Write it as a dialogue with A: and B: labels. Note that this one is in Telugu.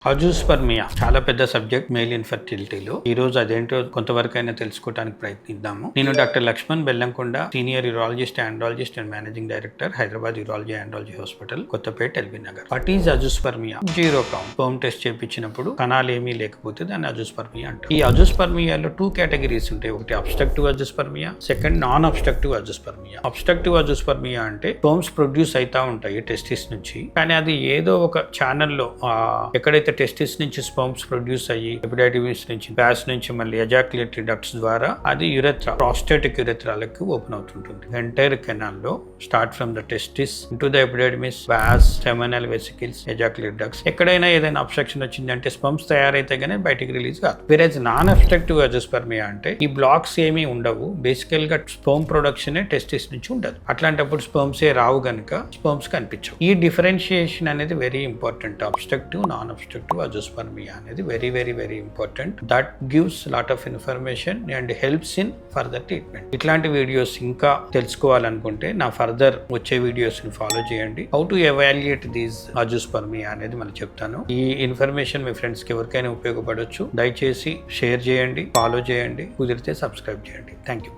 A: అజూస్పర్మియా చాలా పెద్ద సబ్జెక్ట్ మేల్ ఇన్ఫర్టిలిటీలో. ఈ రోజు అదేంటో కొంతవరకు అయినా తెలుసుకోవడానికి ప్రయత్నిద్దాము. నేను doctor Lakshman Bellamkonda, senior urologist, andrologist and managing director, Hyderabad urology andrology hospital, Kothapet, LB Nagar. What is azoospermia? Zero count. Sperm test చేయించినప్పుడు కణాలు ఏమీ లేకపోతే దాన్ని అజూస్పర్మియా అంటారు. ఈ అజూస్పర్మియాలో 2 కేటగిరీస్ ఉంటాయి. ఒకటి obstructive azoospermia, second non obstructive azoospermia. Obstructive azoospermia అంటే స్పెర్మ్స్ ప్రొడ్యూస్ అవుతా ఉంటాయి టెస్టిస్ నుంచి, కానీ అది ఏదో ఒక ఛానల్లో ఎక్కడైతే టెస్టిస్ నుంచి స్పెర్మ్స్ ప్రొడ్యూస్ అయ్యి ఎపిడైడిమిస్ నుంచి, వ్యాస్ నుంచి మళ్ళీ ఎజాక్యులేటరీ డక్ట్స్ ద్వారా అది యురెత్రా, ప్రాస్టాటిక్ యురెత్రాలకు ఓపెన్ అవుతుంటుంది. ఎంటైర్ కెనాల్ లో start from the testis into the epididymis, vas, seminal vesicles, ejaculatory ducts. ఎక్కడైనా ఏదైనా అబ్స్ట్రక్షన్ వచ్చిందంటే స్పెర్మ్స్ తయారైతే గానీ బయటికి రిలీజ్ కాదు. వేరేజ్ నాన్ అబ్స్ట్రక్టివ్ అజూస్పర్మియా అంటే ఈ బ్లాక్స్ ఏమీ ఉండవు. బేసికల్ గా స్పెర్మ్ ప్రొడక్షన్ టెస్టిస్ నుంచి ఉండదు. అట్లాంటప్పుడు స్పెర్మ్స్ రావు గనుక స్పెర్మ్స్ కనిపించవు. ఈ డిఫరెన్షియేషన్ అనేది very important. Obstructive, non obstructive azoospermia అనేది very very very important. That gives lot of information and helps in further treatment. ఇట్లాంటి వీడియోస్ ఇంకా తెలుసుకోవాలనుకుంటే నా ఫర్దర్ వచ్చే వీడియోస్ ని ఫాలో చేయండి. How to evaluate these azoospermia అనేది మనం చెప్తాను. ఈ ఇన్ఫర్మేషన్ మీ ఫ్రెండ్స్ కి ఎవరికైనా ఉపయోగపడవచ్చు. దయచేసి షేర్ చేయండి, ఫాలో చేయండి, కుదిరితే సబ్స్క్రైబ్ చేయండి. Thank you.